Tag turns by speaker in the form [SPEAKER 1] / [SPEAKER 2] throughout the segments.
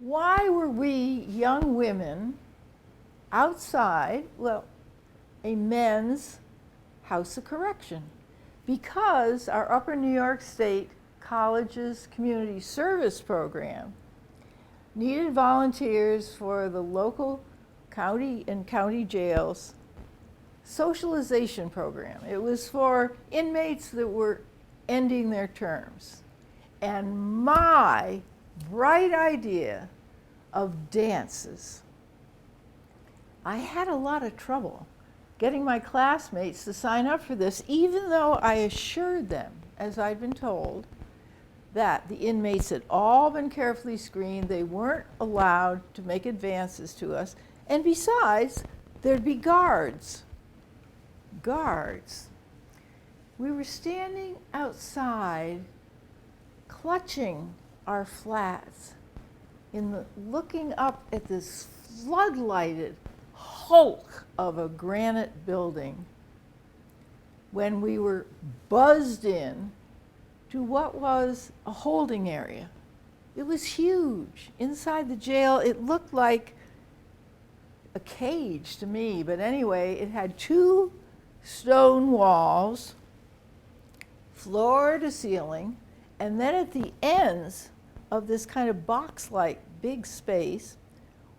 [SPEAKER 1] Why were we young women outside, well, a men's house of correction? Because our Upper New York State College's Community Service Program needed volunteers for the local county and county jails socialization program. It was for inmates that were ending their terms. And my bright idea of dances, I had a lot of trouble getting my classmates to sign up for this, even though I assured them, as I'd been told, that the inmates had all been carefully screened, they weren't allowed to make advances to us, and besides, there'd be guards. Guards. We were standing outside, clutching our flats, looking up at this floodlighted hulk of a granite building, when we were buzzed in to what was a holding area. It was huge. Inside the jail, it looked like a cage to me, but anyway, it had 2 stone walls, floor to ceiling, and then at the ends of this kind of box-like big space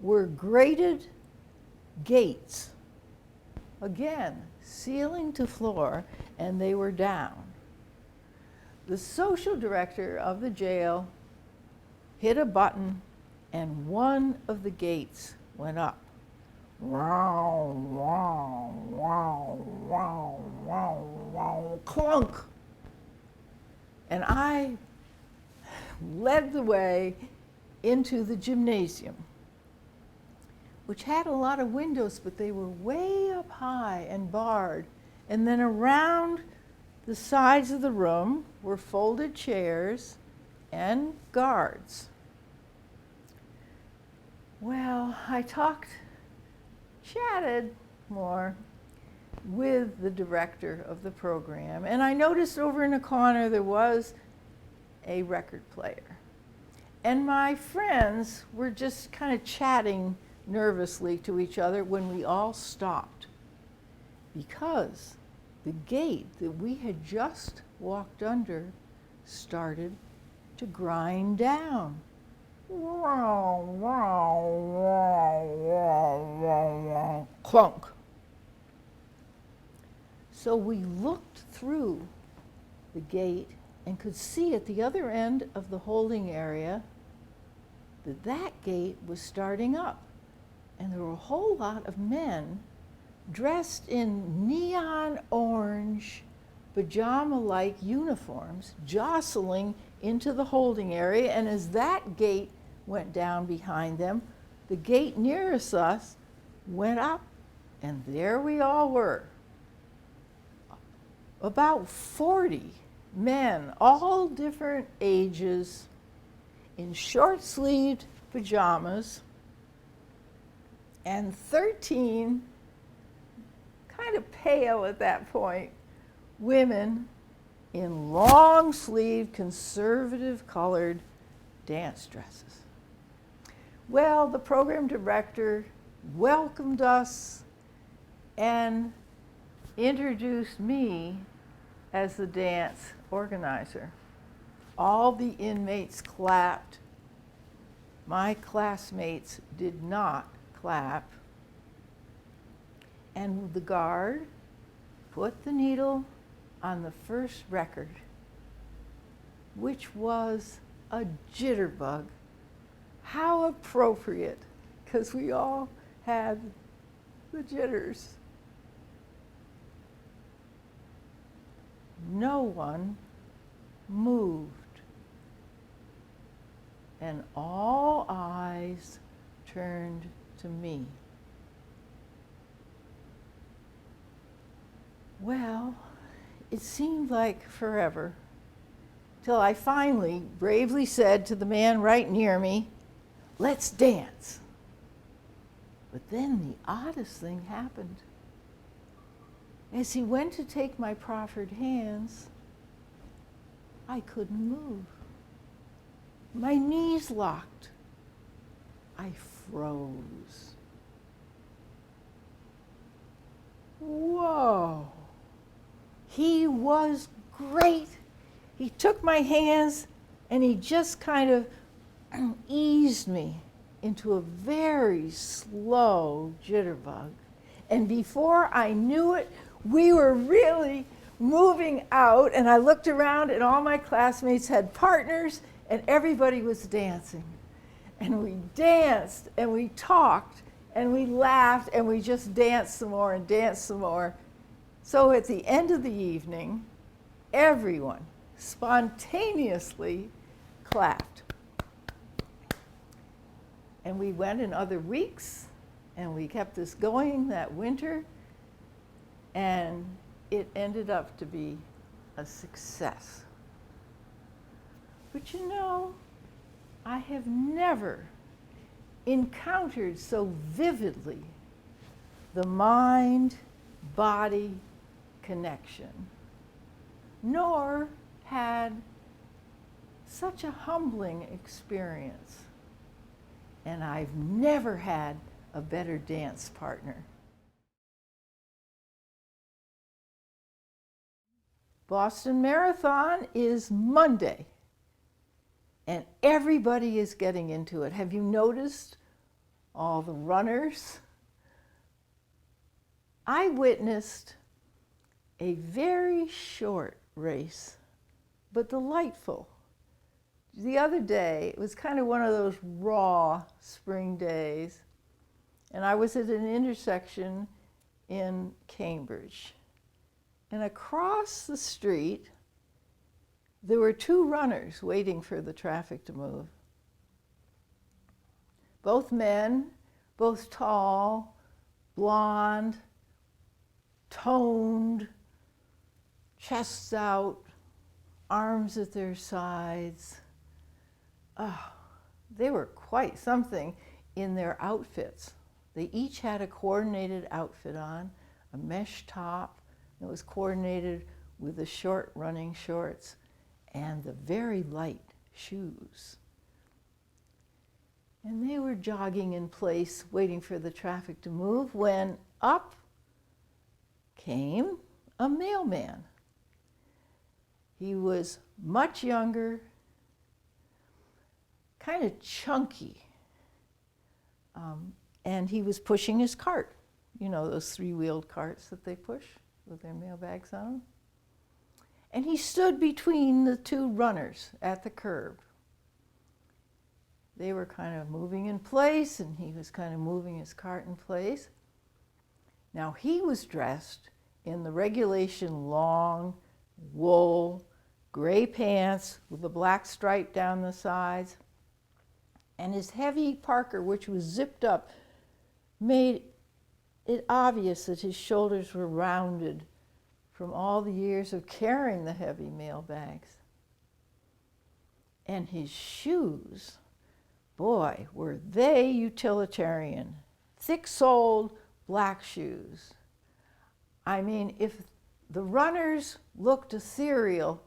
[SPEAKER 1] were grated gates. Again, ceiling to floor, and they were down. The social director of the jail hit a button, and one of the gates went up. Wow, wow, wow, wow, wow, wow, clunk. And I led the way into the gymnasium, which had a lot of windows, but they were way up high and barred. And then around the sides of the room were folded chairs and guards. Well, I chatted more with the director of the program, and I noticed over in the corner there was a record player. And my friends were just kind of chatting nervously to each other when we all stopped, because the gate that we had just walked under started to grind down. Clunk. So we looked through the gate and could see at the other end of the holding area that gate was starting up. And there were a whole lot of men dressed in neon orange pajama-like uniforms jostling into the holding area. And as that gate went down behind them, the gate nearest us went up, and there we all were. About 40 men, all different ages, in short-sleeved pajamas, and 13, kind of pale at that point, women in long-sleeved, conservative-colored dance dresses. Well, the program director welcomed us and introduced me as the dance organizer. All the inmates clapped. My classmates did not clap. And the guard put the needle on the first record, which was a jitterbug. How appropriate, because we all had the jitters. No one moved, and all eyes turned to me. Well, it seemed like forever, till I finally bravely said to the man right near me, "Let's dance." But then the oddest thing happened. As he went to take my proffered hands, I couldn't move. My knees locked. I froze. Whoa. He was great. He took my hands and he just kind of eased me into a very slow jitterbug. And before I knew it, we were really moving out, and I looked around and all my classmates had partners and everybody was dancing. And we danced and we talked and we laughed and we just danced some more and danced some more. So at the end of the evening, everyone spontaneously clapped. And we went in other weeks, and we kept this going that winter, and it ended up to be a success. But you know, I have never encountered so vividly the mind-body connection, nor had such a humbling experience. And I've never had a better dance partner. Boston Marathon is Monday, and everybody is getting into it. Have you noticed all the runners? I witnessed a very short race, but delightful. The other day, it was kind of one of those raw spring days, and I was at an intersection in Cambridge. And across the street, there were two runners waiting for the traffic to move. Both men, both tall, blonde, toned, chests out, arms at their sides. Oh, they were quite something in their outfits. They each had a coordinated outfit on, a mesh top that was coordinated with the short running shorts and the very light shoes. And they were jogging in place, waiting for the traffic to move, when up came a mailman. He was much younger, kind of chunky, and he was pushing his cart. You know, those three-wheeled carts that they push with their mail bags on them. And he stood between the two runners at the curb. They were kind of moving in place, and he was kind of moving his cart in place. Now, he was dressed in the regulation long wool gray pants with a black stripe down the sides, and his heavy parka, which was zipped up, made it obvious that his shoulders were rounded from all the years of carrying the heavy mail bags. And his shoes, boy, were they utilitarian, thick-soled black shoes. I mean, if the runners looked ethereal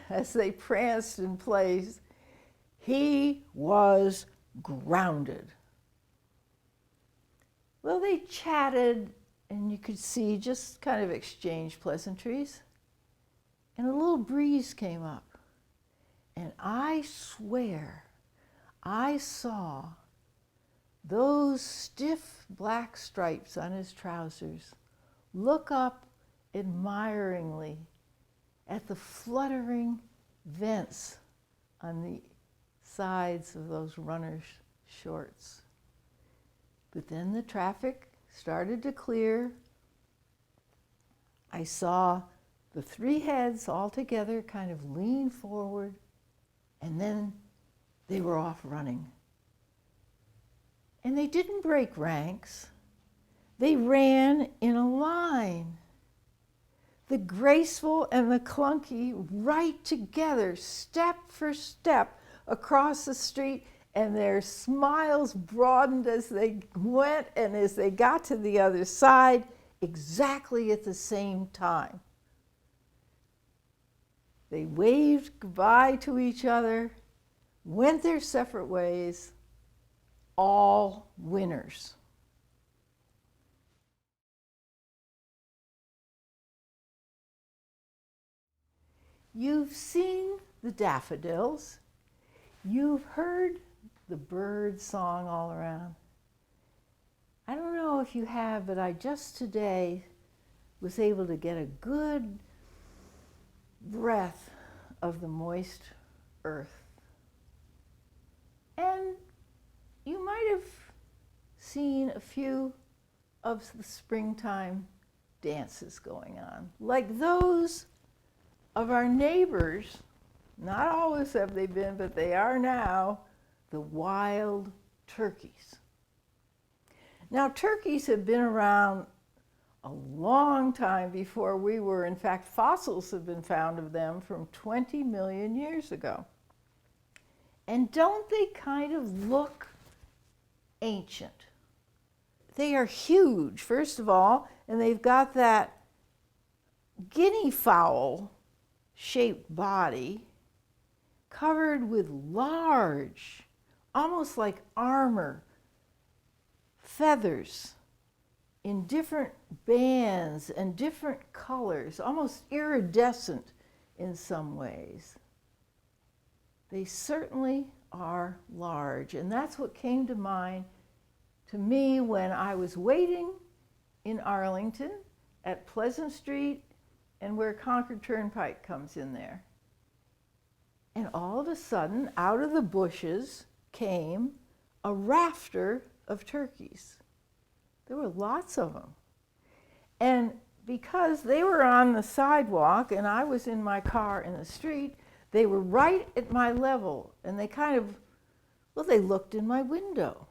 [SPEAKER 1] as they pranced in place, he was grounded. Well, they chatted, and you could see just kind of exchanged pleasantries. And a little breeze came up. And I swear I saw those stiff black stripes on his trousers look up admiringly at the fluttering vents on the sides of those runners' shorts. But then the traffic started to clear. I saw the three heads all together kind of lean forward, and then they were off running. And they didn't break ranks. They ran in a line. The graceful and the clunky right together, step for step across the street, and their smiles broadened as they went, and as they got to the other side, exactly at the same time. They waved goodbye to each other, went their separate ways, all winners. You've seen the daffodils. You've heard the bird song all around. I don't know if you have, but I just today was able to get a good breath of the moist earth. And you might have seen a few of the springtime dances going on, like those of our neighbors. Not always have they been, but they are now, the wild turkeys. Now, turkeys have been around a long time before we were. In fact, fossils have been found of them from 20 million years ago. And don't they kind of look ancient? They are huge, first of all, and they've got that guinea fowl shaped body covered with large, almost like armor, feathers in different bands and different colors, almost iridescent in some ways. They certainly are large, and that's what came to mind to me when I was waiting in Arlington at Pleasant Street and where Concord Turnpike comes in there. And all of a sudden, out of the bushes came a rafter of turkeys. There were lots of them. And because they were on the sidewalk and I was in my car in the street, they were right at my level, and they kind of, well, they looked in my window.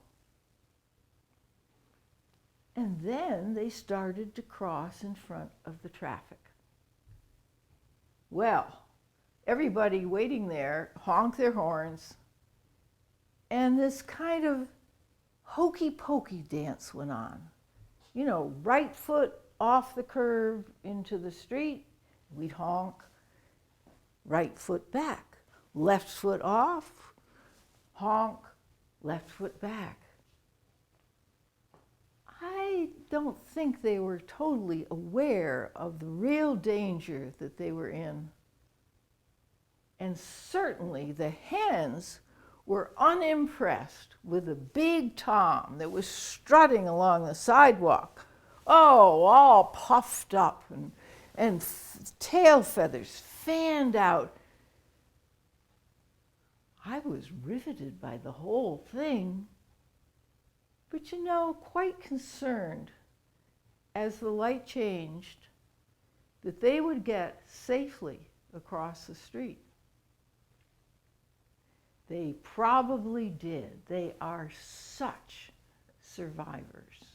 [SPEAKER 1] And then they started to cross in front of the traffic. Well, everybody waiting there honked their horns, and this kind of hokey pokey dance went on. You know, right foot off the curb into the street, we'd honk, right foot back, left foot off, honk, left foot back. I don't think they were totally aware of the real danger that they were in. And certainly the hens were unimpressed with a big tom that was strutting along the sidewalk. Oh, all puffed up and tail feathers fanned out. I was riveted by the whole thing, but you know, quite concerned as the light changed that they would get safely across the street. They probably did. They are such survivors.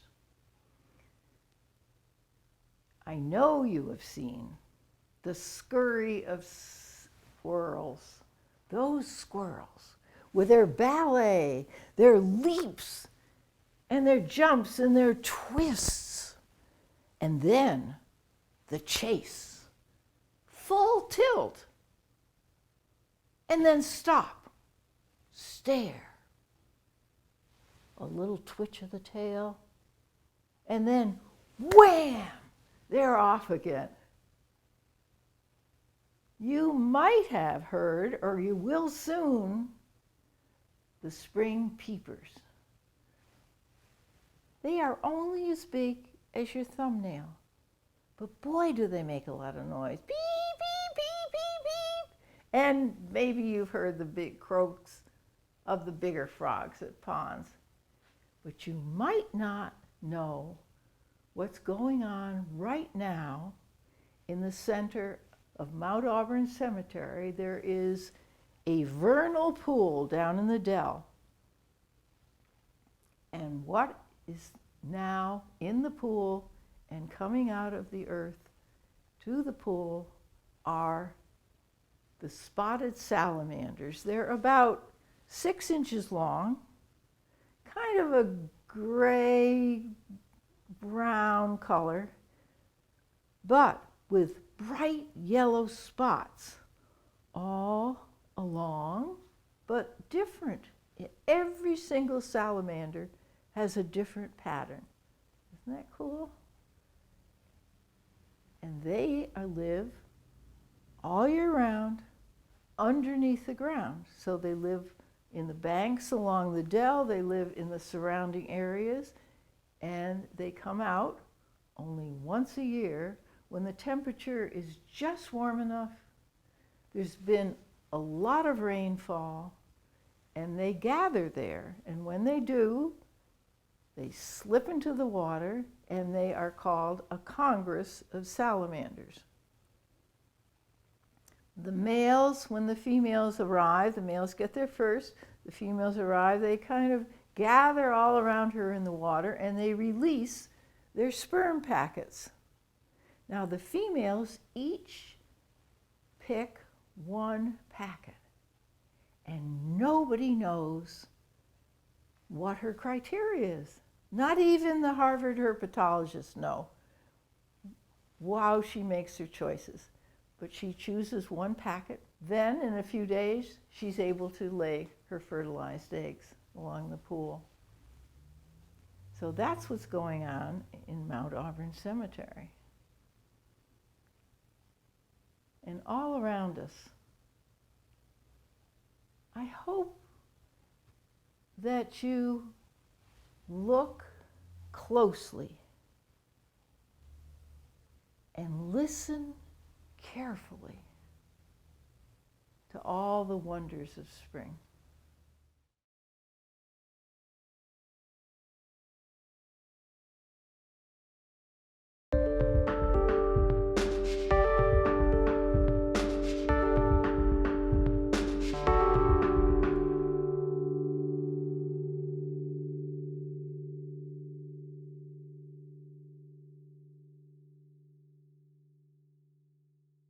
[SPEAKER 1] I know you have seen the scurry of squirrels. Those squirrels with their ballet, their leaps, and their jumps and their twists. And then the chase. Full tilt. And then stop. Stare. A little twitch of the tail. And then wham! They're off again. You might have heard, or you will soon, the spring peepers. They are only as big as your thumbnail, but boy, do they make a lot of noise. Beep, beep, beep, beep, beep. And maybe you've heard the big croaks of the bigger frogs at ponds, but you might not know what's going on right now in the center of Mount Auburn Cemetery. There is a vernal pool down in the dell. And what is now in the pool and coming out of the earth to the pool are the spotted salamanders. They're about 6 inches long, kind of a gray brown color, but with bright yellow spots all along, but different Every single salamander has a different pattern. Isn't that cool? And they live all year round underneath the ground. So they live in the banks along the dell, they live in the surrounding areas, and they come out only once a year when the temperature is just warm enough. There's been a lot of rainfall, and they gather there. And when they do, they slip into the water, and they are called a congress of salamanders. The males, when the females arrive, the males get there first, the females arrive, they kind of gather all around her in the water, and they release their sperm packets. Now the females each pick one packet, and nobody knows what her criteria is. Not even the Harvard herpetologists know how she makes her choices. But she chooses one packet. Then, in a few days, she's able to lay her fertilized eggs along the pool. So that's what's going on in Mount Auburn Cemetery. And all around us, I hope that you look closely and listen carefully to all the wonders of spring.